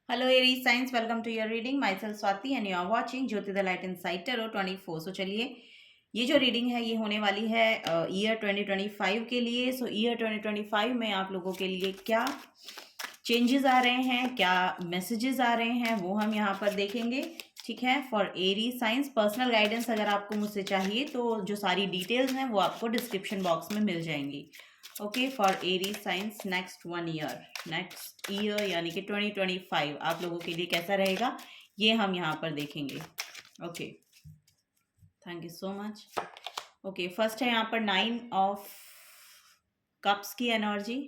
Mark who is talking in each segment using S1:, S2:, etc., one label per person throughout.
S1: Hello Aries Signs, welcome to your reading. Myself Swati and you are watching Jyoti the Light Inside Tarot 24. So चलिए ये जो reading है ये होने वाली है ईयर 2025 के लिए. सो ईयर 2025 में आप लोगों के लिए क्या चेंजेस आ रहे हैं, क्या मैसेजेस आ रहे हैं, वो हम यहाँ पर देखेंगे. ठीक है. For Aries science personal guidance अगर आपको मुझसे चाहिए तो जो सारी डिटेल्स हैं वो आपको डिस्क्रिप्शन बॉक्स में मिल जाएंगी. Okay. For Aries science next year यानी कि 2025 आप लोगों के लिए कैसा रहेगा ये हम यहाँ पर देखेंगे. Okay. Thank you so much. Okay. First है यहाँ पर 9 ऑफ कप्स की एनर्जी.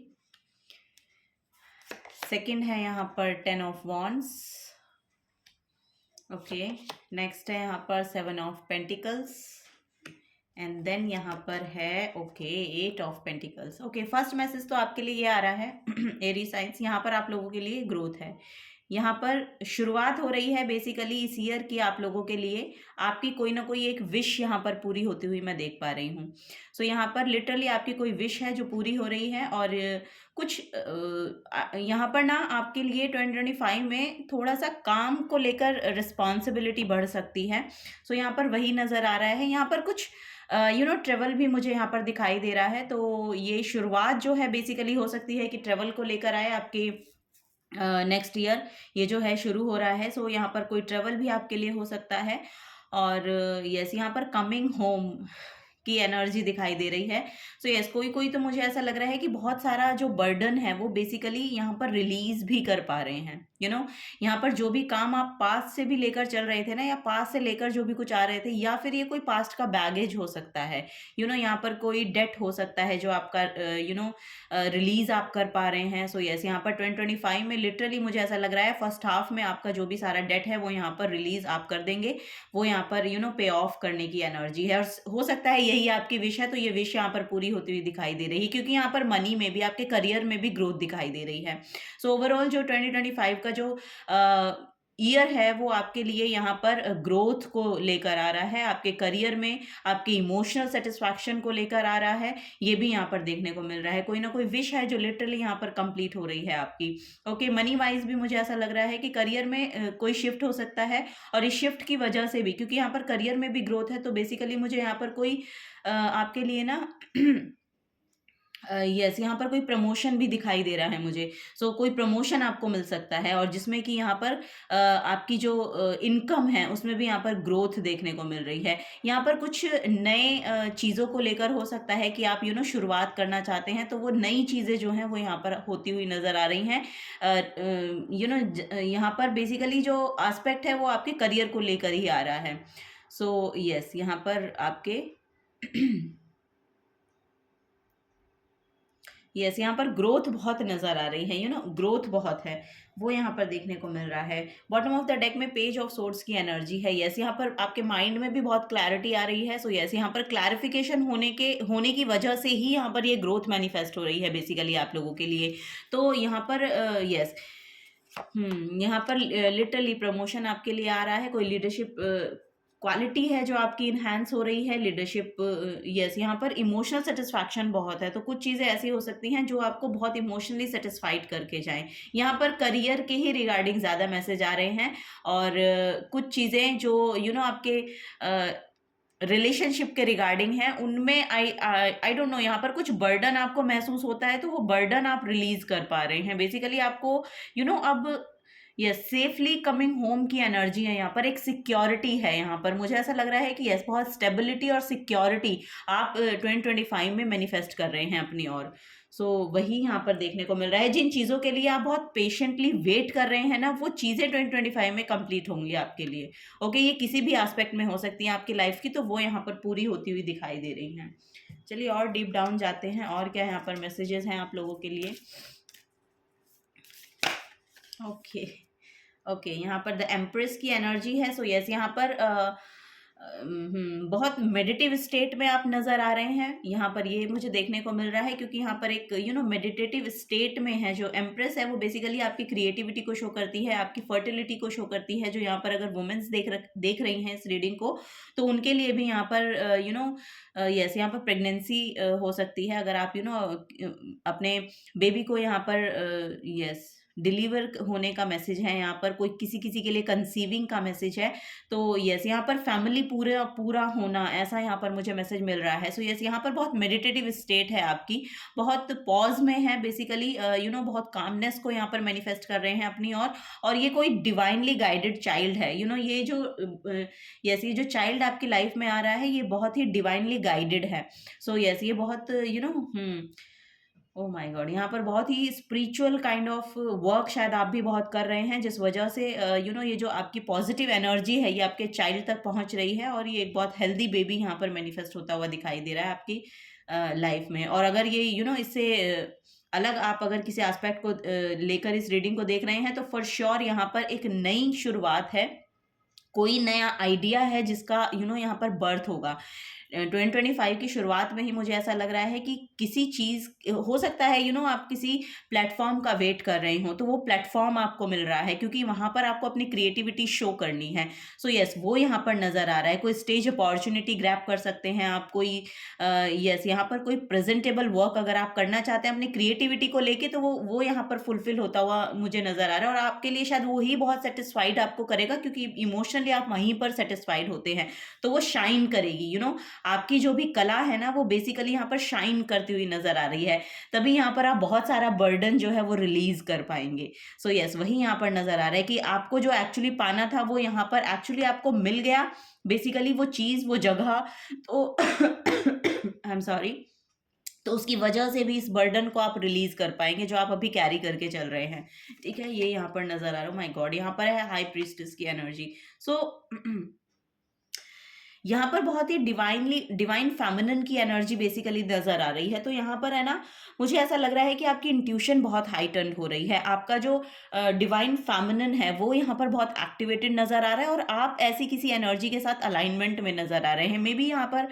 S1: सेकंड है यहाँ पर 10 ऑफ वॉन्ड्स. ओके. नेक्स्ट है यहाँ पर 7 ऑफ पेंटिकल्स एंड देन यहाँ पर है 8 of pentacles. Okay. First message तो आपके लिए ये आ रहा है एरीज साइंस, यहाँ पर आप लोगों के लिए ग्रोथ है. यहाँ पर शुरुआत हो रही है बेसिकली इस ईयर की आप लोगों के लिए. आपकी कोई ना कोई एक विश यहाँ पर पूरी होती हुई मैं देख पा रही हूँ. सो यहाँ पर लिटरली आपकी कोई विश है जो पूरी हो रही है. और कुछ यहाँ पर ना आपके लिए 2025 में थोड़ा सा काम को लेकर रिस्पॉन्सिबिलिटी बढ़ सकती है. सो यहाँ पर वही नज़र आ रहा है. यहाँ पर कुछ ट्रेवल भी मुझे यहाँ पर दिखाई दे रहा है. तो ये शुरुआत जो है बेसिकली हो सकती है कि ट्रेवल को लेकर आए आपके नेक्स्ट ईयर ये जो है शुरू हो रहा है. सो यहाँ पर कोई ट्रेवल भी आपके लिए हो सकता है. और यस यहाँ पर कमिंग होम की एनर्जी दिखाई दे रही है. सो यस कोई कोई तो मुझे ऐसा लग रहा है कि बहुत सारा जो बर्डन है वो बेसिकली यहाँ पर रिलीज भी कर पा रहे हैं. यहाँ पर जो भी काम आप पास्ट से भी लेकर चल रहे थे ना, या पास्ट से लेकर जो भी कुछ आ रहे थे, या फिर ये कोई पास्ट का बैगेज हो सकता है. यहाँ पर कोई डेट हो सकता है जो आपका रिलीज आप कर पा रहे हैं. सो यस यहाँ पर 2025 में लिटरली मुझे ऐसा लग रहा है फर्स्ट हाफ में आपका जो भी सारा डेट है वो यहाँ पर रिलीज आप कर देंगे. वो यहाँ पर पे ऑफ करने की एनर्जी है. और हो सकता है यही आपकी विश है, तो ये विश यहाँ पर पूरी होती हुई दिखाई दे रही है क्योंकि यहाँ पर मनी में भी आपके करियर में भी ग्रोथ दिखाई दे रही है. सो ओवरऑल जो 2025 का जो ईयर है वो आपके लिए यहाँ पर ग्रोथ को लेकर आ रहा है. आपके करियर में आपके इमोशनल सेटिस्फैक्शन को लेकर आ रहा है. ये भी यहाँ पर देखने को मिल रहा है. कोई ना कोई विश है जो लिटरली यहाँ पर कंप्लीट हो रही है आपकी. ओके. मनी वाइज भी मुझे ऐसा लग रहा है कि करियर में कोई शिफ्ट हो सकता है. और इस शिफ्ट की वजह से भी क्योंकि यहाँ पर करियर में भी ग्रोथ है, तो बेसिकली मुझे यहाँ पर कोई आपके लिए ना यस यहाँ पर कोई प्रमोशन भी दिखाई दे रहा है मुझे. सो कोई प्रमोशन आपको मिल सकता है और जिसमें कि यहाँ पर आपकी जो इनकम है उसमें भी यहाँ पर ग्रोथ देखने को मिल रही है. यहाँ पर कुछ नए चीज़ों को लेकर हो सकता है कि आप शुरुआत करना चाहते हैं, तो वो नई चीज़ें जो हैं वो यहाँ पर होती हुई नज़र आ रही हैं. यहाँ पर बेसिकली जो एस्पेक्ट है वो आपके करियर को लेकर ही आ रहा है. सो यस यहाँ पर आपके यस यहाँ पर ग्रोथ बहुत नज़र आ रही है. ग्रोथ बहुत है वो यहाँ पर देखने को मिल रहा है. बॉटम ऑफ द डेक में पेज ऑफ सोर्ड्स की एनर्जी है. यस यहाँ पर आपके माइंड में भी बहुत क्लैरिटी आ रही है. सो यस यहाँ पर क्लैरिफिकेशन होने की वजह से ही यहाँ पर ये ग्रोथ मैनिफेस्ट हो रही है बेसिकली आप लोगों के लिए. तो यहाँ पर यस यहाँ पर लिटरली प्रमोशन आपके लिए आ रहा है. कोई लीडरशिप क्वालिटी है जो आपकी इन्हांस हो रही है. लीडरशिप यस यहाँ पर इमोशनल सेटिस्फैक्शन बहुत है. तो कुछ चीज़ें ऐसी हो सकती हैं जो आपको बहुत इमोशनली सेटिस्फाइड करके जाएं. यहाँ पर करियर के ही रिगार्डिंग ज़्यादा मैसेज आ रहे हैं. और कुछ चीज़ें जो आपके रिलेशनशिप के रिगार्डिंग है उनमें आई डोंट नो यहाँ पर कुछ बर्डन आपको महसूस होता है, तो वो बर्डन आप रिलीज कर पा रहे हैं बेसिकली आपको. अब यस सेफली कमिंग होम की एनर्जी है. यहाँ पर एक सिक्योरिटी है. यहाँ पर मुझे ऐसा लग रहा है कि यस बहुत स्टेबिलिटी और सिक्योरिटी आप 2025 में मैनिफेस्ट कर रहे हैं अपनी ओर. सो वही यहाँ पर देखने को मिल रहा है. जिन चीज़ों के लिए आप बहुत पेशेंटली वेट कर रहे हैं ना, वो चीज़ें 2025 में कंप्लीट होंगी आपके लिए. ओके. ये किसी भी एस्पेक्ट में हो सकती हैं आपकी लाइफ की, तो वो यहाँ पर पूरी होती हुई दिखाई दे रही हैं. चलिए और डीप डाउन जाते हैं और क्या यहाँ पर मैसेजेस हैं आप लोगों के लिए. ओके. ओके यहाँ पर द एम्प्रेस की एनर्जी है. सो यस यहाँ पर बहुत मेडिटेटिव स्टेट में आप नज़र आ रहे हैं. यहाँ पर ये मुझे देखने को मिल रहा है क्योंकि यहाँ पर एक मेडिटेटिव स्टेट में है. जो एम्प्रेस है वो बेसिकली आपकी क्रिएटिविटी को शो करती है, आपकी फर्टिलिटी को शो करती है. जो यहाँ पर अगर वुमेन्स देख रही हैं इस रीडिंग को, तो उनके लिए भी यहाँ पर यस यहाँ पर प्रेगनेंसी हो सकती है. अगर आप अपने बेबी को यहाँ पर यस डिलीवर होने का मैसेज है, यहाँ पर कोई किसी किसी के लिए कंसीविंग का मैसेज है। तो यस, यहाँ पर फैमिली पूरा पूरा होना, ऐसा यहाँ पर मुझे मैसेज मिल रहा है। सो यस, यहाँ पर बहुत मेडिटेटिव स्टेट है आपकी, बहुत पॉज में है बेसिकली, बहुत कामनेस को यहाँ पर मैनिफेस्ट कर रहे हैं अपनी और ये कोई डिवाइनली गाइडेड चाइल्ड है। ये जो यस, ये जो चाइल्ड आपकी लाइफ में आ रहा है ये बहुत ही डिवाइनली गाइडेड है। सो यस, ये बहुत ओ माय गॉड, यहाँ पर बहुत ही स्पिरिचुअल काइंड ऑफ वर्क शायद आप भी बहुत कर रहे हैं, जिस वजह से ये जो आपकी पॉजिटिव एनर्जी है ये आपके चाइल्ड तक पहुंच रही है, और ये एक बहुत हेल्दी बेबी यहाँ पर मैनिफेस्ट होता हुआ दिखाई दे रहा है आपकी लाइफ में। और अगर ये इससे अलग आप अगर किसी एस्पेक्ट को लेकर इस रीडिंग को देख रहे हैं तो फॉर श्योर यहाँ पर एक नई शुरुआत है, कोई नया आइडिया है जिसका यहाँ पर बर्थ होगा। 2025 की शुरुआत में ही मुझे ऐसा लग रहा है कि किसी चीज़, हो सकता है आप किसी प्लेटफॉर्म का वेट कर रहे हो तो वो प्लेटफॉर्म आपको मिल रहा है, क्योंकि वहाँ पर आपको अपनी क्रिएटिविटी शो करनी है। सो यस, वो यहाँ पर नज़र आ रहा है। कोई स्टेज अपॉर्चुनिटी ग्रैब कर सकते हैं आप, कोई यस, यहाँ पर कोई प्रेजेंटेबल वर्क अगर आप करना चाहते हैं अपनी क्रिएटिविटी को लेके तो वो यहाँ पर फुलफिल होता हुआ मुझे नज़र आ रहा है, और आपके लिए शायद वो ही बहुत सेटिस्फाइड आपको करेगा, क्योंकि इमोशनली आप वहीं पर सेटिस्फाइड होते हैं, तो वो शाइन करेगी। आपकी जो भी कला है ना वो बेसिकली यहाँ पर शाइन करती हुई नजर आ रही है, तभी यहाँ पर आप बहुत सारा बर्डन जो है वो रिलीज कर पाएंगे। सो यस, वही यहाँ पर नजर आ रहा है कि आपको जो एक्चुअली पाना था वो यहाँ पर एक्चुअली आपको मिल गया, बेसिकली वो चीज, वो जगह। तो आई एम सॉरी, तो उसकी वजह से भी इस बर्डन को आप रिलीज कर पाएंगे जो आप अभी कैरी करके चल रहे हैं। ठीक है, ये यहाँ पर नजर आ रहा है। माय गॉड, यहाँ पर है हाई प्रीस्टेस की एनर्जी। सो यहाँ पर बहुत ही डिवाइन फेमिनिन की एनर्जी बेसिकली नजर आ रही है। तो यहाँ पर है ना, मुझे ऐसा लग रहा है कि आपकी इंट्यूशन बहुत हाइटन्ड हो रही है, आपका जो डिवाइन फेमिनिन है वो यहाँ पर बहुत एक्टिवेटेड नजर आ रहा है, और आप ऐसी किसी एनर्जी के साथ अलाइनमेंट में नजर आ रहे हैं। मे बी यहाँ पर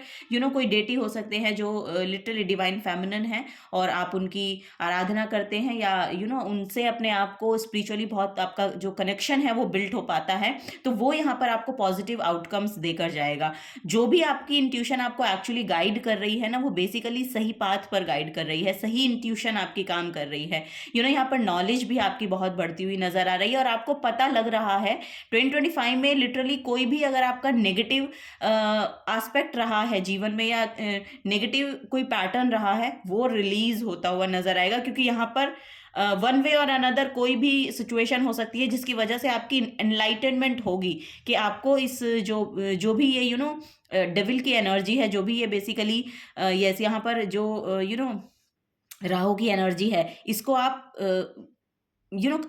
S1: कोई डेटी हो सकते हैं जो लिटरली डिवाइन फेमिनिन है, और आप उनकी आराधना करते हैं, या उनसे अपने आप को स्पिरिचुअली बहुत आपका जो कनेक्शन है वो बिल्ड हो पाता है, तो वो यहाँ पर आपको पॉजिटिव आउटकम्स देकर जाएगा। जो भी आपकी इंट्यूशन आपको एक्चुअली गाइड कर रही है ना, वो बेसिकली सही पाथ पर गाइड कर रही है, सही इंट्यूशन आपकी काम कर रही है। यहाँ पर नॉलेज भी आपकी बहुत बढ़ती हुई नजर आ रही है, और आपको पता लग रहा है 2025 में लिटरली कोई भी अगर आपका नेगेटिव एस्पेक्ट रहा है जीवन में, या नेगेटिव कोई पैटर्न रहा है, वो रिलीज होता हुआ नजर आएगा, क्योंकि यहाँ पर वन वे और अनदर कोई भी सिचुएशन हो सकती है जिसकी वजह से आपकी एनलाइटनमेंट होगी कि आपको इस जो भी ये डेविल की एनर्जी है, जो भी ये बेसिकली यस, यहाँ पर जो राहु की एनर्जी है, इसको आप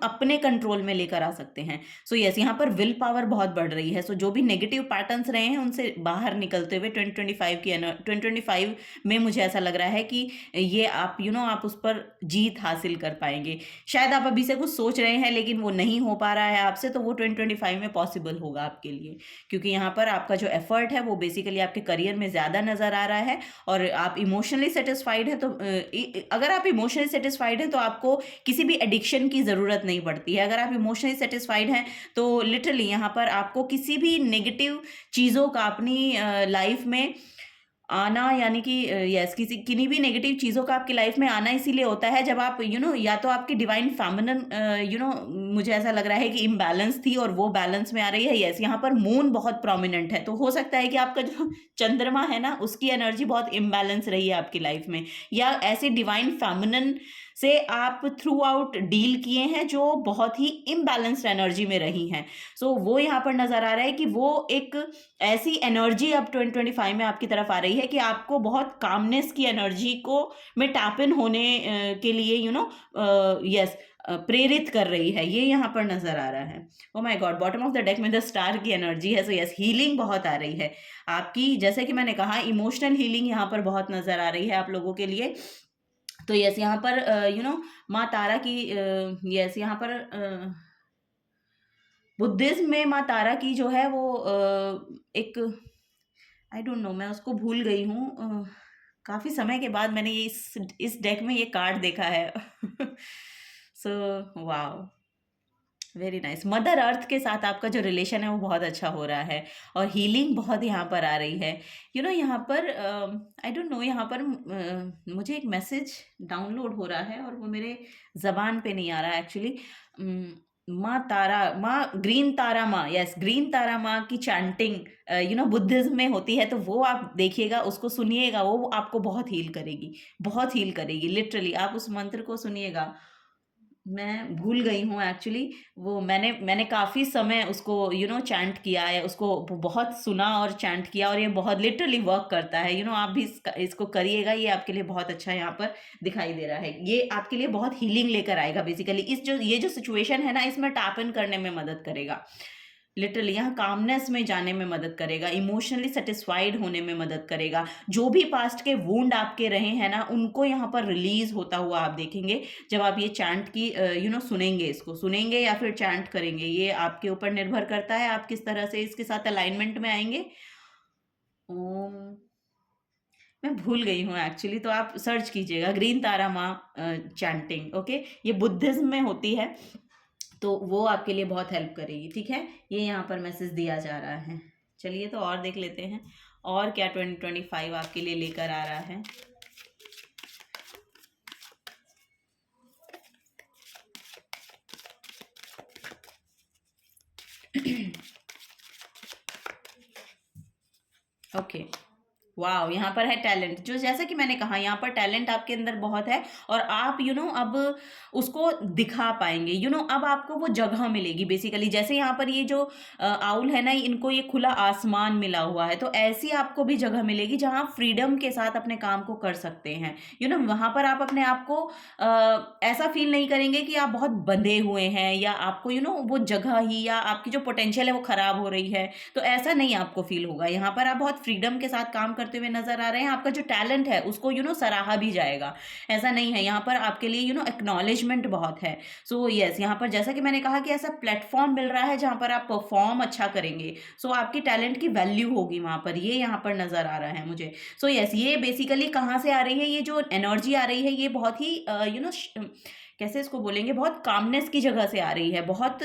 S1: अपने कंट्रोल में लेकर आ सकते हैं। सो यस, यहाँ पर विल पावर बहुत बढ़ रही है। सो जो भी नेगेटिव पैटर्न्स रहे हैं उनसे बाहर निकलते हुए 2025 में मुझे ऐसा लग रहा है कि ये आप आप उस पर जीत हासिल कर पाएंगे। शायद आप अभी से कुछ सोच रहे हैं लेकिन वो नहीं हो पा रहा है आपसे, तो वो 2025 में पॉसिबल होगा आपके लिए, क्योंकि यहाँ पर आपका जो एफर्ट है वो बेसिकली आपके करियर में ज़्यादा नज़र आ रहा है, और आप इमोशनली सेटिस्फाइड है। तो अगर आप इमोशनली सेटिस्फाइड हैं तो आपको किसी भी एडिक्शन की ज़रूरत नहीं पड़ती है। अगर आप इमोशनली सेटिस्फाइड हैं तो लिटरली यहाँ पर आपको किसी भी नेगेटिव चीज़ों का अपनी लाइफ में आना, यानी कि यस, किन्हीं भी नेगेटिव चीज़ों का आपकी लाइफ में आना इसीलिए होता है जब आप या तो आपकी डिवाइन फेमिनिन मुझे ऐसा लग रहा है कि इम्बैलेंस थी और वो बैलेंस में आ रही है। यस, यहाँ पर मून बहुत प्रोमिनेंट है, तो हो सकता है कि आपका जो चंद्रमा है ना उसकी एनर्जी बहुत इम्बैलेंस रही है आपकी लाइफ में, या ऐसे डिवाइन फेमिनिन से आप थ्रू आउट डील किए हैं जो बहुत ही इम्बैलेंस्ड एनर्जी में रही हैं। सो वो यहाँ पर नज़र आ रहा है कि वो एक ऐसी एनर्जी अब 2025 में आपकी तरफ आ रही है कि आपको बहुत कामनेस की एनर्जी को में टैप इन होने के लिए यस प्रेरित कर रही है, ये यहाँ पर नजर आ रहा है। ओ my God, bottom of the deck में द स्टार की एनर्जी है। सो यस, हीलिंग बहुत आ रही है आपकी, जैसे कि मैंने कहा इमोशनल हीलिंग यहाँ पर बहुत नजर आ रही है आप लोगों के लिए। तो यस, यहाँ पर माँ तारा की यस, यहाँ पर बुद्धिज्म में माँ तारा की जो है वो एक, आई डोंट नो, मैं उसको भूल गई हूँ, काफ़ी समय के बाद मैंने ये इस डेक में ये कार्ड देखा है। So wow, very nice. Mother earth के साथ आपका जो रिलेशन है वो बहुत अच्छा हो रहा है, और हीलिंग बहुत यहाँ पर आ रही है। यहाँ पर आई डोंट नो, यहाँ पर मुझे एक मैसेज डाउनलोड हो रहा है और वो मेरे ज़बान पे नहीं आ रहा है एक्चुअली। माँ तारा, माँ ग्रीन तारा माँ, यस ग्रीन तारा माँ की चैंटिंग बुद्धिज्म में होती है, तो वो आप देखिएगा, उसको सुनिएगा, वो आपको बहुत हील करेगी, बहुत हील करेगी। लिटरली आप उस मंत्र को सुनिएगा। मैं भूल गई हूँ एक्चुअली, वो मैंने काफ़ी समय उसको चैंट किया है, उसको बहुत सुना और चैंट किया, और ये बहुत लिटरली वर्क करता है। आप भी इसको करिएगा, ये आपके लिए बहुत अच्छा यहाँ पर दिखाई दे रहा है। ये आपके लिए बहुत हीलिंग लेकर आएगा बेसिकली। ये जो सिचुएशन है ना, इसमें टैप इन करने में मदद करेगा। लिटरली यहाँ कामनेस में जाने में मदद करेगा, इमोशनली सेटिस्फाइड होने में मदद करेगा। जो भी पास्ट के वुंड आपके रहे हैं ना, उनको यहाँ पर रिलीज होता हुआ आप देखेंगे जब आप ये चैंट की सुनेंगे, इसको सुनेंगे या फिर चैंट करेंगे, ये आपके ऊपर निर्भर करता है आप किस तरह से इसके साथ अलाइनमेंट में आएंगे। ओम, मैं भूल गई हूँ एक्चुअली, तो आप सर्च कीजिएगा ग्रीन तारा माँ चैंटिंग। ओके, ये बुद्धिज्म में होती है, तो वो आपके लिए बहुत हेल्प करेगी। ठीक है, ये यहाँ पर मैसेज दिया जा रहा है। चलिए तो और देख लेते हैं और क्या 2025 आपके लिए लेकर आ रहा है। ओके, वाह, यहाँ पर है टैलेंट, जो जैसा कि मैंने कहा यहाँ पर टैलेंट आपके अंदर बहुत है, और आप अब उसको दिखा पाएंगे। अब आपको वो जगह मिलेगी बेसिकली। जैसे यहाँ पर ये जो आउल है ना, इनको ये खुला आसमान मिला हुआ है, तो ऐसी आपको भी जगह मिलेगी जहाँ आप फ्रीडम के साथ अपने काम को कर सकते हैं। वहाँ पर आप अपने आप को ऐसा फील नहीं करेंगे कि आप बहुत बंधे हुए हैं, या आपको वो जगह ही या आपकी जो पोटेंशियल है वो खराब हो रही है, तो ऐसा नहीं आपको फील होगा। यहाँ पर आप बहुत फ्रीडम के साथ काम करते हुए नजर आ रहे हैं। आपका जो टैलेंट है उसको सराहा भी जाएगा, ऐसा नहीं है। यहाँ पर आपके लिए एक्नॉलेजमेंट बहुत है। सो यस, यहाँ पर जैसा कि मैंने कहा कि ऐसा प्लेटफॉर्म मिल रहा है जहाँ पर आप परफॉर्म अच्छा करेंगे, सो आपकी टैलेंट की वैल्यू होगी वहाँ पर, ये यहाँ पर नजर आ रहा है मुझे। सो यस, ये बेसिकली कहाँ से आ रही है, ये जो एनर्जी आ रही है, ये बहुत ही कैसे इसको बोलेंगे, बहुत कामनेस की जगह से आ रही है, बहुत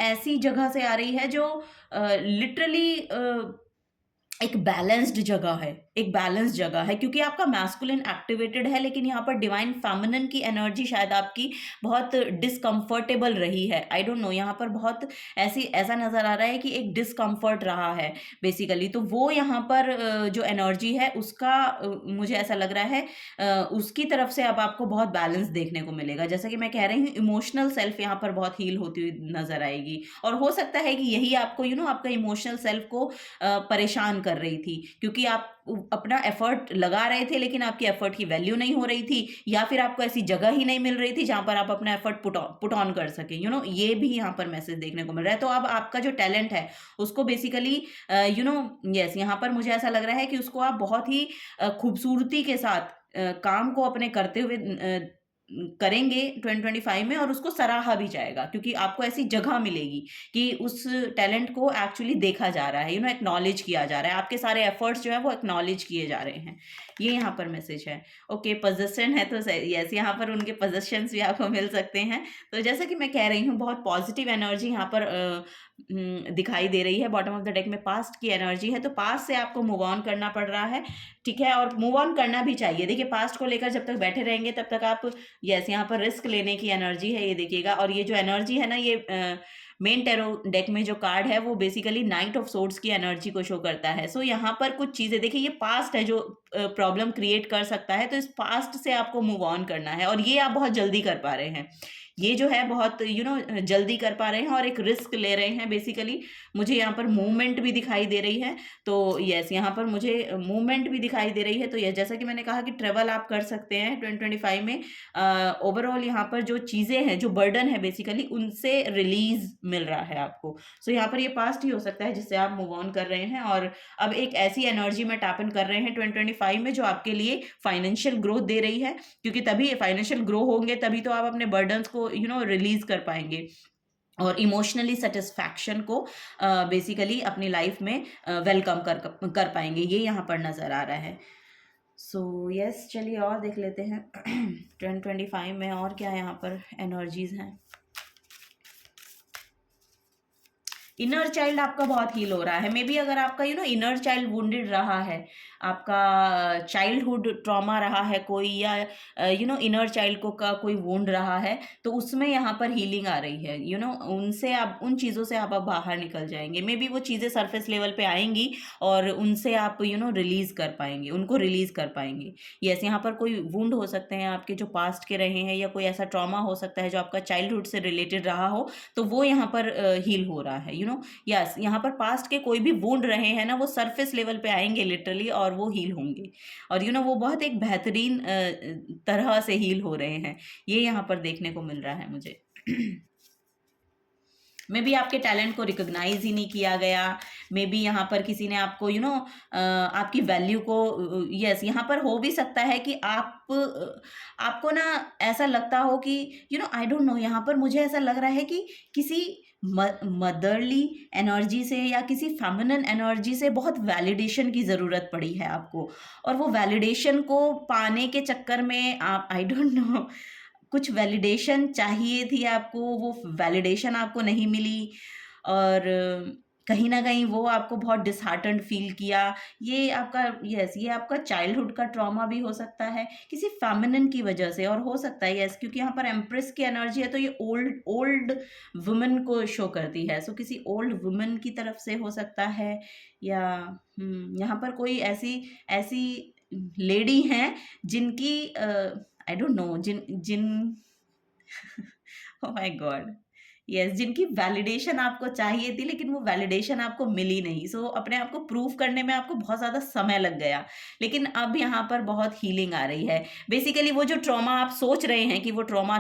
S1: ऐसी जगह से आ रही है जो लिटरली एक बैलेंस्ड जगह है, एक बैलेंस जगह है, क्योंकि आपका मैस्कुलिन एक्टिवेटेड है, लेकिन यहाँ पर डिवाइन फेमिनिन की एनर्जी शायद आपकी बहुत डिसकंफर्टेबल रही है। आई डोंट नो, यहाँ पर बहुत ऐसा नज़र आ रहा है कि एक डिसकंफर्ट रहा है बेसिकली। तो वो यहाँ पर जो एनर्जी है उसका मुझे ऐसा लग रहा है उसकी तरफ से अब आपको बहुत बैलेंस देखने को मिलेगा। जैसा कि मैं कह रही हूँ, इमोशनल सेल्फ यहाँ पर बहुत हील होती हुई नजर आएगी, और हो सकता है कि यही आपको आपका इमोशनल सेल्फ को परेशान कर रही थी, क्योंकि आप अपना एफर्ट लगा रहे थे लेकिन आपकी एफर्ट की वैल्यू नहीं हो रही थी, या फिर आपको ऐसी जगह ही नहीं मिल रही थी जहां पर आप अपना एफर्ट पुट ऑन कर सके। ये भी यहाँ पर मैसेज देखने को मिल रहा है। तो अब आपका जो टैलेंट है उसको बेसिकली यस, यहाँ पर मुझे ऐसा लग रहा है कि उसको आप बहुत ही खूबसूरती के साथ काम को अपने करते हुए करेंगे 2025 में, और उसको सराहा भी जाएगा, क्योंकि आपको ऐसी जगह मिलेगी कि उस टैलेंट को एक्चुअली देखा जा रहा है, एक्नॉलेज किया जा रहा है, आपके सारे एफर्ट्स जो है वो एक्नॉलेज किए जा रहे हैं। ये यहाँ पर मैसेज है। ओके, पोजेशन है तो यस, यहाँ पर उनके पोजेशंस भी आपको मिल सकते हैं। तो जैसा कि मैं कह रही हूँ, बहुत पॉजिटिव एनर्जी यहाँ पर दिखाई दे रही है। बॉटम ऑफ द डेक में पास्ट की एनर्जी है, तो पास्ट से आपको मूव ऑन करना पड़ रहा है। ठीक है, और मूव ऑन करना भी चाहिए। देखिए, पास्ट को लेकर जब तक बैठे रहेंगे तब तक आप यस, यहाँ पर रिस्क लेने की एनर्जी है, ये देखिएगा। और ये जो एनर्जी है ना, ये मेन टैरो डेक में जो कार्ड है वो बेसिकली नाइट ऑफ सोर्ड्स की एनर्जी को शो करता है। सो यहाँ पर कुछ चीज़ें देखिए, ये पास्ट है जो प्रॉब्लम क्रिएट कर सकता है, तो इस पास्ट से आपको मूव ऑन करना है, और ये आप बहुत जल्दी कर पा रहे हैं। ये जो है बहुत जल्दी कर पा रहे हैं और एक रिस्क ले रहे हैं बेसिकली। मुझे यहाँ पर मूवमेंट भी दिखाई दे रही है, तो यस, यहाँ पर मुझे मूवमेंट भी दिखाई दे रही है। तो यस, जैसा कि मैंने कहा कि ट्रेवल आप कर सकते हैं 2025 में। ओवरऑल यहाँ पर जो चीज़ें हैं, जो बर्डन है बेसिकली, उनसे रिलीज मिल रहा है आपको। सो यहाँ पर ये पास्ट ही हो सकता है जिससे आप मूव ऑन कर रहे हैं, और अब एक ऐसी एनर्जी में टैप इन कर रहे हैं 2025 में जो आपके लिए फाइनेंशियल ग्रोथ दे रही है, क्योंकि तभी फाइनेंशियल ग्रो होंगे, तभी तो आप अपने बर्डन्स को रिलीज कर पाएंगे, और इमोशनली सेटिस्फैक्शन को बेसिकली अपनी लाइफ में वेलकम कर पाएंगे। ये यहाँ पर नज़र आ रहा है। सो यस, चलिए और देख लेते हैं 2025 में और क्या यहाँ पर एनर्जीज हैं। इनर चाइल्ड आपका बहुत हील हो रहा है। मे बी अगर आपका इनर चाइल्ड वुंडेड रहा है, आपका चाइल्डहुड ट्रॉमा रहा है कोई, या इनर चाइल्ड को का कोई वुंड रहा है, तो उसमें यहाँ पर हीलिंग आ रही है। उनसे आप, उन चीज़ों से आप बाहर निकल जाएंगे। मे बी वो चीज़ें सरफेस लेवल पे आएंगी और उनसे आप रिलीज कर पाएंगे, उनको रिलीज कर पाएंगे। यस, यहाँ पर कोई वुंड हो सकते हैं आपके जो पास्ट के रहे हैं, या कोई ऐसा ट्रॉमा हो सकता है जो आपका चाइल्डहुड से रिलेटेड रहा हो, तो वो यहाँ पर हील हो रहा है। यस, यहाँ पर पास्ट के कोई भी वुंड रहे हैं ना, वो सरफेस लेवल पे आएंगे लिटरली, और वो हील होंगे। और वो बहुत एक बेहतरीन तरह से हील हो रहे हैं, ये यहाँ पर देखने को मिल रहा है मुझे। मे बी आपके टैलेंट को रिकॉग्नाइज ही नहीं किया गया। मे बी यहाँ पर किसी ने आपको आपकी वैल्यू को, यस यहाँ पर हो भी सकता है कि आपको ना ऐसा लगता हो कि आई डोंट नो, यहाँ पर मुझे ऐसा लग रहा है कि किसी मदरली एनर्जी से या किसी फेमिनिन एनर्जी से बहुत वैलिडेशन की ज़रूरत पड़ी है आपको, और वो वैलिडेशन को पाने के चक्कर में आप, आई डोंट नो, कुछ वैलिडेशन चाहिए थी आपको, वो वैलिडेशन आपको नहीं मिली, और कहीं ना कहीं वो आपको बहुत डिसहार्टन्ड फील किया। ये आपका, यस, ये आपका चाइल्डहुड का ट्रॉमा भी हो सकता है किसी फेमिनिन की वजह से, और हो सकता है, यस, क्योंकि यहाँ पर एम्प्रेस की एनर्जी है, तो ये ओल्ड ओल्ड वुमेन को शो करती है। सो किसी ओल्ड वुमेन की तरफ से हो सकता है, या यहाँ पर कोई ऐसी ऐसी लेडी हैं जिनकी आई डोंट नो, जिन जिन ओ माय गॉड, यस, जिनकी वैलिडेशन आपको चाहिए थी, लेकिन वो वैलिडेशन आपको मिली नहीं। सो अपने आप को प्रूव करने में आपको बहुत ज़्यादा समय लग गया, लेकिन अब यहाँ पर बहुत हीलिंग आ रही है। बेसिकली वो जो ट्रॉमा आप सोच रहे हैं कि वो ट्रॉमा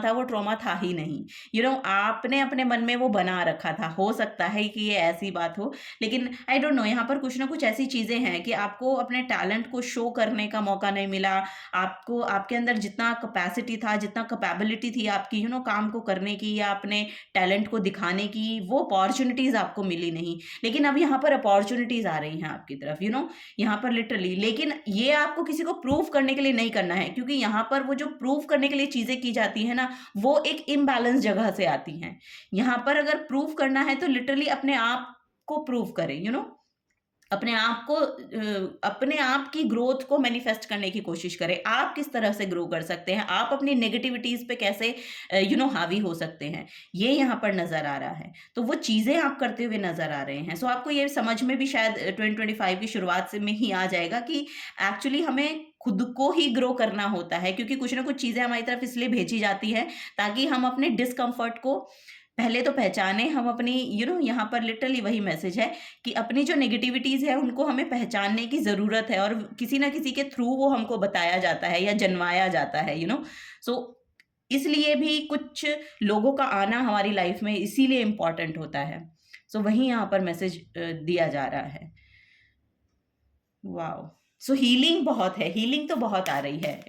S1: था ही नहीं। आपने अपने मन में वो बना रखा था। हो सकता है कि ये ऐसी बात हो, लेकिन आई डोंट नो, यहाँ पर कुछ ना कुछ ऐसी चीज़ें हैं कि आपको अपने टैलेंट को शो करने का मौका नहीं मिला। आपको, आपके अंदर जितना कैपेसिटी था, जितना कैपेबिलिटी थी आपकी काम को करने की, या अपने टैलेंट को दिखाने की, वो अपॉर्चुनिटीज आपको मिली नहीं। लेकिन अब यहाँ पर अपॉर्चुनिटीज आ रही हैं आपकी तरफ, यहाँ पर लिटरली। लेकिन ये आपको किसी को प्रूव करने के लिए नहीं करना है, क्योंकि यहाँ पर वो जो प्रूव करने के लिए चीजें की जाती है ना, वो एक इम्बैलेंस जगह से आती हैं। यहाँ पर अगर प्रूव करना है तो लिटरली अपने आप को प्रूव करें, अपने आप को, अपने आप की ग्रोथ को मैनिफेस्ट करने की कोशिश करें। आप किस तरह से ग्रो कर सकते हैं, आप अपनी नेगेटिविटीज पे कैसे हावी हो सकते हैं, ये यहाँ पर नजर आ रहा है। तो वो चीजें आप करते हुए नजर आ रहे हैं। सो आपको ये समझ में भी शायद 2025 की शुरुआत से में ही आ जाएगा कि एक्चुअली हमें खुद को ही ग्रो करना होता है, क्योंकि कुछ ना कुछ चीजें हमारी तरफ इसलिए भेजी जाती है ताकि हम अपने डिस्कम्फर्ट को पहले तो पहचाने। हम अपनी यहाँ पर लिटरली वही मैसेज है कि अपनी जो नेगेटिविटीज है उनको हमें पहचानने की ज़रूरत है, और किसी ना किसी के थ्रू वो हमको बताया जाता है या जन्माया जाता है, सो इसलिए भी कुछ लोगों का आना हमारी लाइफ में इसीलिए इम्पॉर्टेंट होता है। सो वही यहाँ पर मैसेज दिया जा रहा है। वाओ, सो हीलिंग बहुत है, हीलिंग तो बहुत आ रही है,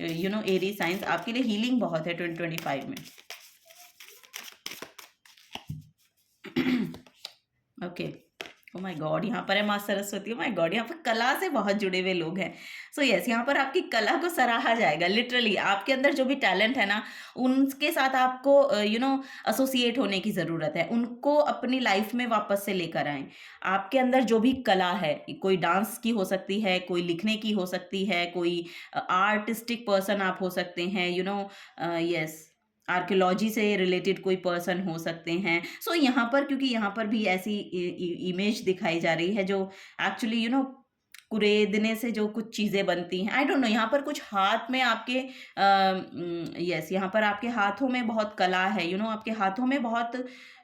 S1: एरीज साइंस, आपके लिए हीलिंग बहुत है 2025 में। ओके, ओ माय गॉड, यहाँ पर है माँ सरस्वती। ओ माय गॉड, यहाँ पर कला से बहुत जुड़े हुए लोग हैं। सो यस, यहाँ पर आपकी कला को सराहा जाएगा। लिटरली आपके अंदर जो भी टैलेंट है ना, उनके साथ आपको एसोसिएट होने की ज़रूरत है। उनको अपनी लाइफ में वापस से लेकर आएं। आपके अंदर जो भी कला है, कोई डांस की हो सकती है, कोई लिखने की हो सकती है, कोई आर्टिस्टिक पर्सन आप हो सकते हैं, यस, आर्कियोलॉजी से रिलेटेड कोई पर्सन हो सकते हैं। सो यहाँ पर, क्योंकि यहाँ पर भी ऐसी इमेज दिखाई जा रही है जो एक्चुअली कुरेदने से जो कुछ चीज़ें बनती हैं, आई डोंट नो, यहाँ पर कुछ हाथ में आपके, यस, यहाँ पर आपके हाथों में बहुत कला है, आपके हाथों में बहुत,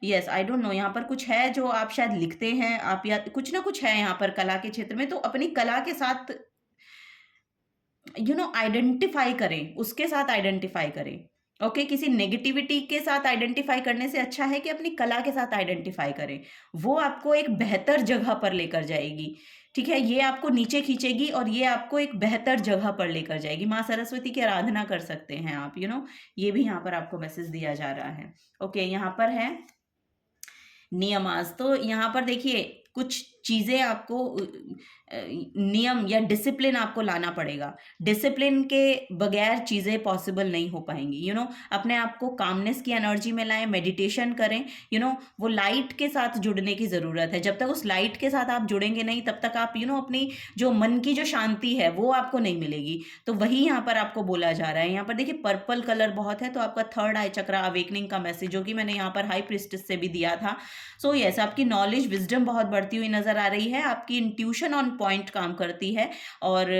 S1: यस, आई डोंट नो, यहाँ पर कुछ है जो आप शायद लिखते हैं आप, या कुछ ना कुछ है यहाँ पर कला के क्षेत्र में। तो अपनी कला के साथ आइडेंटिफाई करें, उसके साथ आइडेंटिफाई करें। ओके, किसी नेगेटिविटी के साथ आइडेंटिफाई करने से अच्छा है कि अपनी कला के साथ आइडेंटिफाई करें। वो आपको एक बेहतर जगह पर लेकर जाएगी, ठीक है, ये आपको नीचे खींचेगी और ये आपको एक बेहतर जगह पर लेकर जाएगी। माँ सरस्वती की आराधना कर सकते हैं आप, ये भी यहाँ पर आपको मैसेज दिया जा रहा है। ओके, यहाँ पर है नियमास। तो यहाँ पर देखिए, कुछ चीज़ें आपको नियम या डिसिप्लिन आपको लाना पड़ेगा। डिसिप्लिन के बगैर चीज़ें पॉसिबल नहीं हो पाएंगी। अपने आप को कामनेस की एनर्जी में लाएं, मेडिटेशन करें। वो लाइट के साथ जुड़ने की ज़रूरत है। जब तक उस लाइट के साथ आप जुड़ेंगे नहीं, तब तक आप अपनी जो मन की जो शांति है वो आपको नहीं मिलेगी। तो वही यहाँ पर आपको बोला जा रहा है। यहाँ पर देखिए पर्पल कलर बहुत है, तो आपका थर्ड आई चक्रा अवेकनिंग का मैसेज, जो कि मैंने यहाँ पर हाई प्रिस्टेस से भी दिया था। सो यस, आपकी नॉलेज विजडम बहुत बढ़ती हुई नजर आ रही है। आपकी इंट्यूशन ऑन पॉइंट काम करती है। और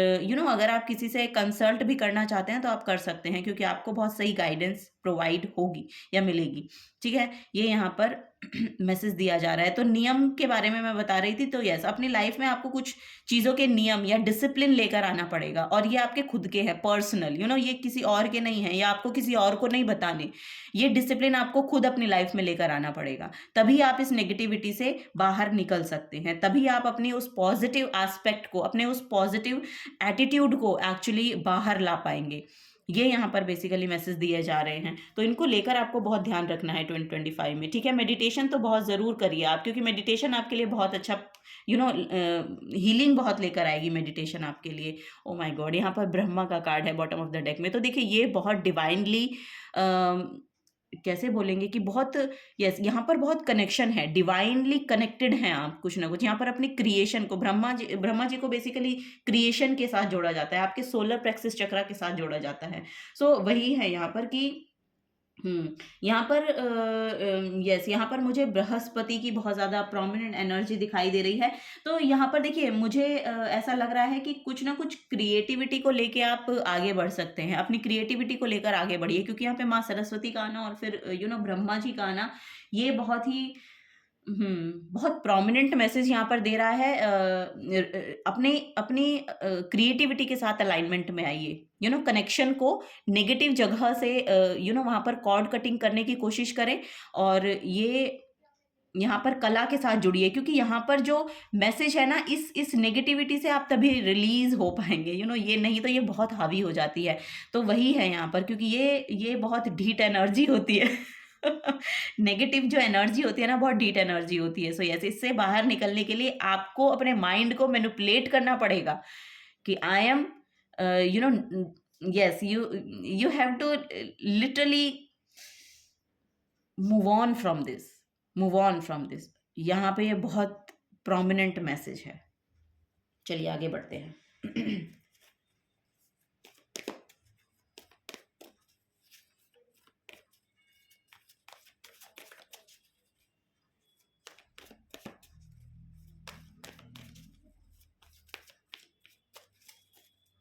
S1: अगर आप किसी से कंसल्ट भी करना चाहते हैं तो आप कर सकते हैं, क्योंकि आपको बहुत सही गाइडेंस प्रोवाइड होगी या मिलेगी। ठीक है, ये यहाँ पर मैसेज दिया जा रहा है। तो नियम के बारे में मैं बता रही थी। तो यस, अपनी लाइफ में आपको कुछ चीज़ों के नियम या डिसिप्लिन लेकर आना पड़ेगा, और ये आपके खुद के हैं, पर्सनल। ये किसी और के नहीं है, या आपको किसी और को नहीं बताने। ये डिसिप्लिन आपको खुद अपनी लाइफ में लेकर आना पड़ेगा। तभी आप इस नेगेटिविटी से बाहर निकल सकते हैं। तभी आप अपनी उस पॉजिटिव एस्पेक्ट को, अपने उस पॉजिटिव एटीट्यूड को एक्चुअली बाहर ला पाएंगे। ये यहाँ पर बेसिकली मैसेज दिए जा रहे हैं। तो इनको लेकर आपको बहुत ध्यान रखना है 2025 में। ठीक है, मेडिटेशन तो बहुत ज़रूर करिए आप, क्योंकि मेडिटेशन आपके लिए बहुत अच्छा हीलिंग बहुत लेकर आएगी मेडिटेशन आपके लिए। ओ माय गॉड, यहाँ पर ब्रह्मा का कार्ड है बॉटम ऑफ द डेक में। तो देखिए ये बहुत डिवाइनली कैसे बोलेंगे कि बहुत, यस, यहाँ पर बहुत कनेक्शन है, डिवाइनली कनेक्टेड हैं आप कुछ ना कुछ। यहाँ पर अपने क्रिएशन को, ब्रह्मा जी को बेसिकली क्रिएशन के साथ जोड़ा जाता है, आपके सोलर प्लेक्सस चक्रा के साथ जोड़ा जाता है। सो वही है यहाँ पर कि यहाँ पर यस, यहाँ पर मुझे बृहस्पति की बहुत ज़्यादा प्रोमिनेंट एनर्जी दिखाई दे रही है। तो यहाँ पर देखिए मुझे ऐसा लग रहा है कि कुछ ना कुछ क्रिएटिविटी को लेके आप आगे बढ़ सकते हैं। अपनी क्रिएटिविटी को लेकर आगे बढ़िए, क्योंकि यहाँ पे माँ सरस्वती का आना और फिर ब्रह्मा जी का आना, ये बहुत ही बहुत प्रोमिनेंट मैसेज यहाँ पर दे रहा है। अपने अपनी क्रिएटिविटी के साथ अलाइनमेंट में आइए। कनेक्शन को नेगेटिव जगह से वहाँ पर कॉर्ड कटिंग करने की कोशिश करें, और ये यहाँ पर कला के साथ जुड़िए, क्योंकि यहाँ पर जो मैसेज है ना, इस नेगेटिविटी से आप तभी रिलीज हो पाएंगे। ये नहीं तो ये बहुत हावी हो जाती है। तो वही है यहाँ पर, क्योंकि ये बहुत ढीठ एनर्जी होती है। नेगेटिव जो एनर्जी होती है ना, बहुत डीट एनर्जी होती है। सो यस, इससे बाहर निकलने के लिए आपको अपने माइंड को मैनिपुलेट करना पड़ेगा कि I am yes, you have to literally move on from this, move on from this. यहाँ पे ये बहुत प्रोमिनेंट मैसेज है। चलिए आगे बढ़ते हैं।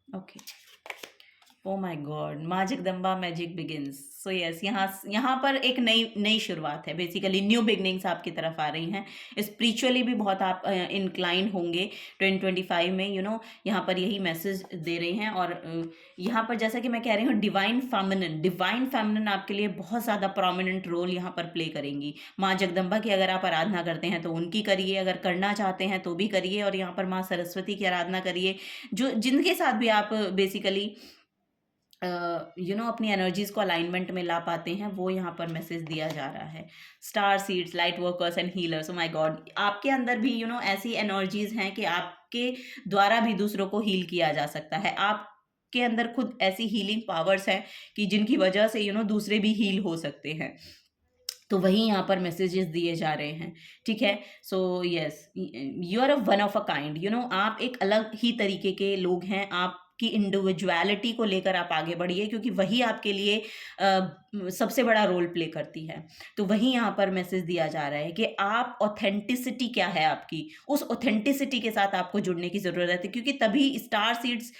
S1: ओके, ओ माय गॉड, माँ जगदम्बा मैजिक बिगिंस। सो यस, यहाँ पर एक नई शुरुआत है। बेसिकली न्यू बिगनिंग्स आपकी तरफ आ रही हैं। स्पिरिचुअली भी बहुत आप इंक्लाइन होंगे 2025 में। यहाँ पर यही मैसेज दे रहे हैं। और यहाँ पर जैसा कि मैं कह रही हूँ, डिवाइन फेमिनिन आपके लिए बहुत ज़्यादा प्रोमिनेंट रोल यहाँ पर प्ले करेंगी। माँ जगदम्बा की अगर आप आराधना करते हैं तो उनकी करिए, अगर करना चाहते हैं तो भी करिए। और यहाँ पर माँ सरस्वती की आराधना करिए, जिनके साथ भी आप बेसिकली अपनी एनर्जीज को अलाइनमेंट में ला पाते हैं, वो यहाँ पर मैसेज दिया जा रहा है। Star seeds, light workers and healers. O my God, आपके अंदर भी ऐसी एनर्जीज हैं कि आपके द्वारा भी दूसरों को हील किया जा सकता है। आपके अंदर खुद ऐसी हीलिंग पावर्स हैं कि जिनकी वजह से दूसरे भी हील हो सकते हैं। तो वही यहाँ पर मैसेजेस दिए जा रहे हैं। ठीक है, so yes, you are a one of a kind. आप एक अलग ही तरीके के लोग हैं। आपकी इंडिविजुअलिटी को लेकर आप आगे बढ़िए, क्योंकि वही आपके लिए सबसे बड़ा रोल प्ले करती है। तो वही यहाँ पर मैसेज दिया जा रहा है कि आप, ऑथेंटिसिटी क्या है आपकी, उस ऑथेंटिसिटी के साथ आपको जुड़ने की ज़रूरत है। क्योंकि तभी star seeds,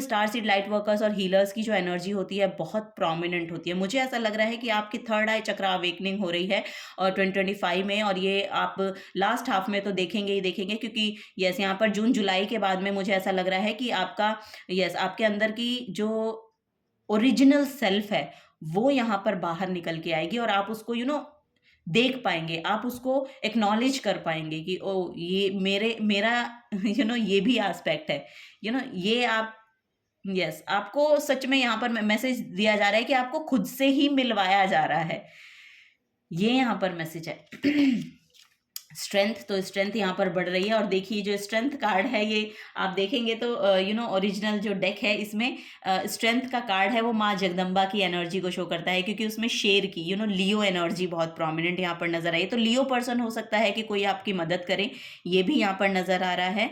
S1: star seed, light workers और हीलर्स की जो एनर्जी होती है बहुत प्रोमिनेंट होती है। मुझे ऐसा लग रहा है कि आपकी थर्ड आई चक्रा अवेकनिंग हो रही है और 2025 में, और ये आप लास्ट हाफ में तो देखेंगे ही देखेंगे। क्योंकि यस, यहाँ पर जून जुलाई के बाद में मुझे ऐसा लग रहा है कि आपका, यस, आपके अंदर की जो ओरिजिनल सेल्फ है वो यहाँ पर बाहर निकल के आएगी, और आप उसको देख पाएंगे, आप उसको एक्नॉलेज कर पाएंगे कि ओ, ये मेरा ये भी एस्पेक्ट है। ये आप, यस, आपको सच में यहाँ पर मैसेज दिया जा रहा है कि आपको खुद से ही मिलवाया जा रहा है। ये यहाँ पर मैसेज है। स्ट्रेंथ, तो स्ट्रेंथ यहाँ पर बढ़ रही है। और देखिए जो स्ट्रेंथ कार्ड है ये आप देखेंगे तो ओरिजिनल जो डेक है इसमें स्ट्रेंथ का कार्ड है वो माँ जगदम्बा की एनर्जी को शो करता है, क्योंकि उसमें शेर की लियो एनर्जी बहुत प्रोमिनेंट यहाँ पर नजर आई। तो लियो पर्सन हो सकता है कि कोई आपकी मदद करे, ये भी यहाँ पर नजर आ रहा है।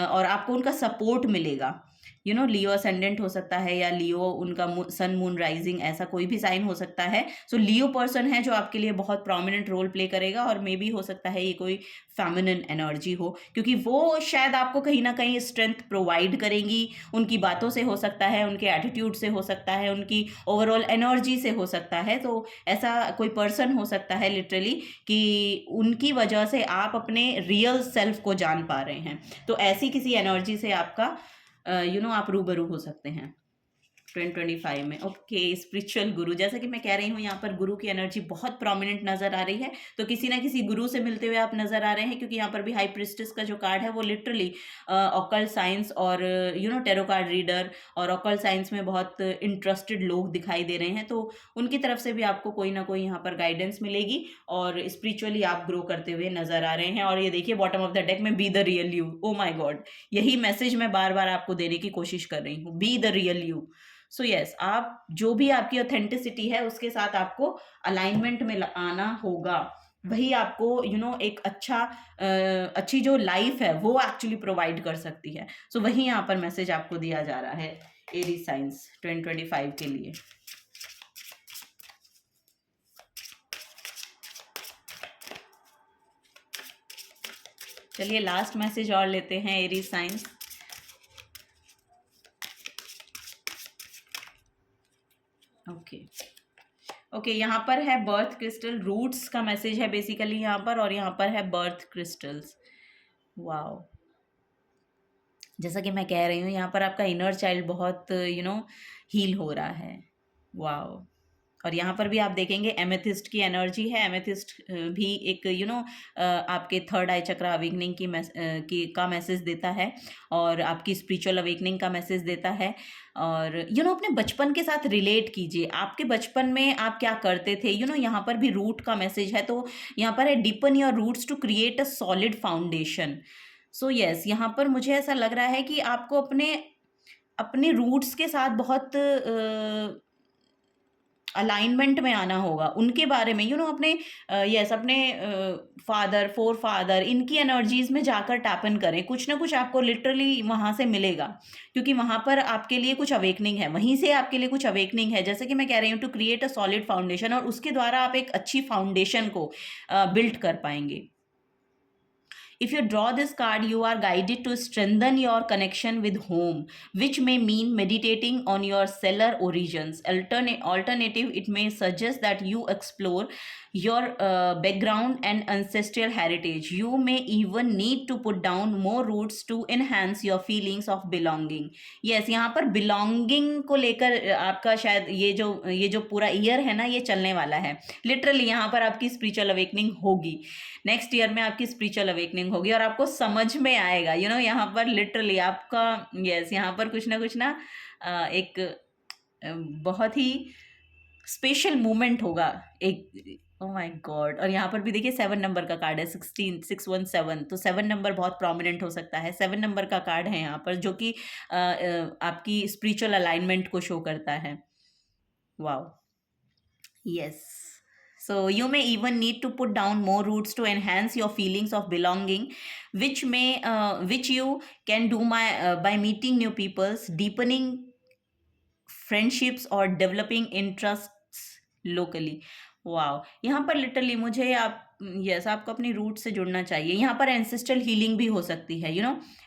S1: और आपको उनका सपोर्ट मिलेगा। लियो असेंडेंट हो सकता है या लियो उनका सन मून राइजिंग, ऐसा कोई भी साइन हो सकता है। सो लियो पर्सन है जो आपके लिए बहुत प्रोमिनेंट रोल प्ले करेगा। और मे बी हो सकता है ये कोई फेमिनिन एनर्जी हो, क्योंकि वो शायद आपको कहीं ना कहीं स्ट्रेंथ प्रोवाइड करेंगी। उनकी बातों से हो सकता है, उनके एटीट्यूड से हो सकता है, उनकी ओवरऑल एनर्जी से हो सकता है। तो ऐसा कोई पर्सन हो सकता है लिटरली कि उनकी वजह से आप अपने रियल सेल्फ को जान पा रहे हैं। तो ऐसी किसी एनर्जी से आपका आप रूबरू हो सकते हैं 2025 में। ओके, स्पिरिचुअल गुरु, जैसा कि मैं कह रही हूँ यहाँ पर गुरु की एनर्जी बहुत प्रोमिनेंट नजर आ रही है। तो किसी ना किसी गुरु से मिलते हुए आप नजर आ रहे हैं, क्योंकि यहाँ पर भी हाई प्रिस्टेस का जो कार्ड है वो लिटरली ऑकल्ट साइंस और टेरो कार्ड रीडर और ऑकल्ट साइंस में बहुत इंटरेस्टेड लोग दिखाई दे रहे हैं। तो उनकी तरफ से भी आपको कोई ना कोई यहाँ पर गाइडेंस मिलेगी और स्पिरिचुअली आप ग्रो करते हुए नजर आ रहे हैं। और ये देखिए बॉटम ऑफ द डेक में be the real you. Oh my god, यही मैसेज मैं बार बार आपको देने की कोशिश कर रही हूँ, B the real you. So yes, आप जो भी आपकी ऑथेंटिसिटी है उसके साथ आपको अलाइनमेंट में आना होगा। वही आपको एक अच्छी जो लाइफ है वो एक्चुअली प्रोवाइड कर सकती है। सो वही यहाँ पर मैसेज आपको दिया जा रहा है एरीज साइंस 2025 के लिए। चलिए लास्ट मैसेज और लेते हैं एरीज साइंस। ओके, यहाँ पर है बर्थ क्रिस्टल, रूट्स का मैसेज है बेसिकली यहाँ पर, और यहाँ पर है बर्थ क्रिस्टल्स। वाओ, जैसा कि मैं कह रही हूँ यहाँ पर आपका इनर चाइल्ड बहुत हील हो रहा है। वाओ, और यहाँ पर भी आप देखेंगे एमेथिस्ट की एनर्जी है। एमेथिस्ट भी एक आपके थर्ड आई चक्र अवेकनिंग का मैसेज देता है और आपकी स्पिरिचुअल अवेकनिंग का मैसेज देता है। और अपने बचपन के साथ रिलेट कीजिए, आपके बचपन में आप क्या करते थे। यहाँ पर भी रूट का मैसेज है। तो यहाँ पर है deepen your roots to create a solid foundation. So yes, यहाँ पर मुझे ऐसा लग रहा है कि आपको अपने अपने रूट्स के साथ बहुत अलाइनमेंट में आना होगा, उनके बारे में अपने यस अपने फादर फोर फादर इनकी एनर्जीज में जाकर टैपन करें। कुछ ना कुछ आपको लिटरली वहाँ से मिलेगा, क्योंकि वहाँ पर आपके लिए कुछ अवेकनिंग है, वहीं से आपके लिए कुछ अवेकनिंग है। जैसे कि मैं कह रही हूँ to create a solid foundation, और उसके द्वारा आप एक अच्छी फाउंडेशन को बिल्ड कर पाएंगे। If you draw this card, you are guided to strengthen your connection with home, which may mean meditating on your stellar origins. Alternative, it may suggest that you explore your background and ancestral heritage. You may even need to put down more roots to enhance your feelings of belonging. Yes, यहाँ पर belonging को लेकर आपका शायद ये जो पूरा year है ना, ये चलने वाला है। लिटरली यहाँ पर आपकी स्पिरिचुअल अवेकनिंग होगी, नेक्स्ट ईयर में आपकी स्पिरिचुअल अवेकनिंग होगी और आपको समझ में आएगा। यहाँ पर लिटरली आपका यहाँ पर कुछ ना एक बहुत ही स्पेशल मोमेंट होगा एक। ओ माय गॉड, और यहाँ पर भी देखिए 7 नंबर का कार्ड है, 617। तो 7 नंबर बहुत प्रोमिनेंट हो सकता है। 7 नंबर का कार्ड है यहाँ पर, जो कि आपकी स्पिरिचुअल अलाइनमेंट को शो करता है। Wow, yes. So you may even need to put down more roots to enhance your feelings of belonging, which you can do by meeting new peoples, deepening friendships or developing interests locally. Wow, यहाँ पर literally मुझे आपको अपनी root से जुड़ना चाहिए। यहाँ पर एंसेस्ट्रल हीलिंग भी हो सकती है,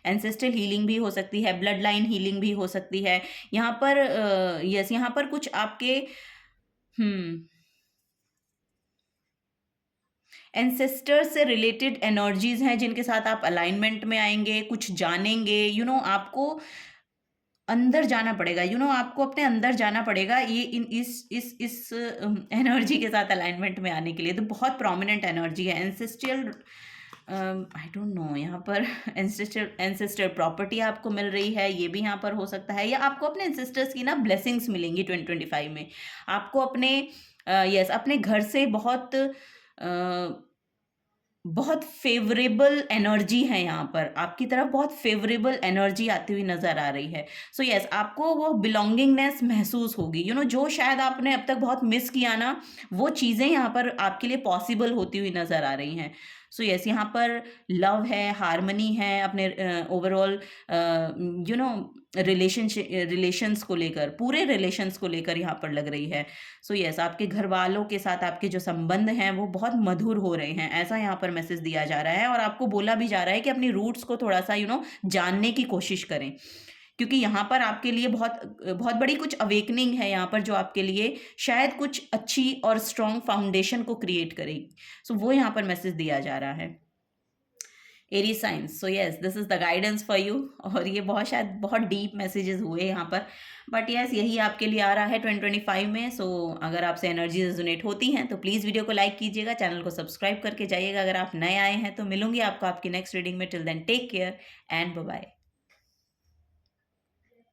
S1: एंसेस्ट्रल हीलिंग भी हो सकती है, ब्लड लाइन हीलिंग भी हो सकती है। यहाँ पर यहाँ पर कुछ आपके एंसेस्टर्स से रिलेटेड एनर्जीज हैं जिनके साथ आप अलाइनमेंट में आएंगे, कुछ जानेंगे। आपको अंदर जाना पड़ेगा, आपको अपने अंदर जाना पड़ेगा ये इस एनर्जी के साथ अलाइनमेंट में आने के लिए। तो बहुत प्रोमिनेंट एनर्जी है एंसेस्ट्रियल। आई डोंट नो, यहाँ पर एंसेस्टर प्रॉपर्टी आपको मिल रही है, ये भी यहाँ पर हो सकता है, या आपको अपने एंसेस्टर्स की ना ब्लेसिंग्स मिलेंगी 2025 में। आपको अपने अपने घर से बहुत बहुत फेवरेबल एनर्जी है यहाँ पर, आपकी तरफ बहुत फेवरेबल एनर्जी आती हुई नज़र आ रही है। सो यस, आपको वो बिलोंगिंगनेस महसूस होगी, जो शायद आपने अब तक बहुत मिस किया ना, वो चीज़ें यहाँ पर आपके लिए पॉसिबल होती हुई नज़र आ रही हैं। सो यस, यहाँ पर लव है, हार्मनी है, अपने ओवरऑल रिलेशंस को लेकर, पूरे रिलेशंस को लेकर यहाँ पर लग रही है। सो यस, आपके घर वालों के साथ आपके जो संबंध हैं वो बहुत मधुर हो रहे हैं, ऐसा यहाँ पर मैसेज दिया जा रहा है। और आपको बोला भी जा रहा है कि अपनी रूट्स को थोड़ा सा जानने की कोशिश करें, क्योंकि यहाँ पर आपके लिए बहुत बहुत बड़ी कुछ अवेकनिंग है यहाँ पर, जो आपके लिए शायद कुछ अच्छी और स्ट्रॉन्ग फाउंडेशन को क्रिएट करेगी। सो वो यहाँ पर मैसेज दिया जा रहा है एरी साइंस। So yes, this is the guidance for you. और ये बहुत शायद बहुत डीप मैसेजेस हुए यहाँ पर, बट यस, यही आपके लिए आ रहा है 2025 में। सो अगर आपसे एनर्जी रेजोनेट होती हैं तो प्लीज़ वीडियो को लाइक कीजिएगा, चैनल को सब्सक्राइब करके जाइएगा अगर आप नए आए हैं। तो मिलूंगी आपको आपकी नेक्स्ट रीडिंग में। Till then take care and bye bye.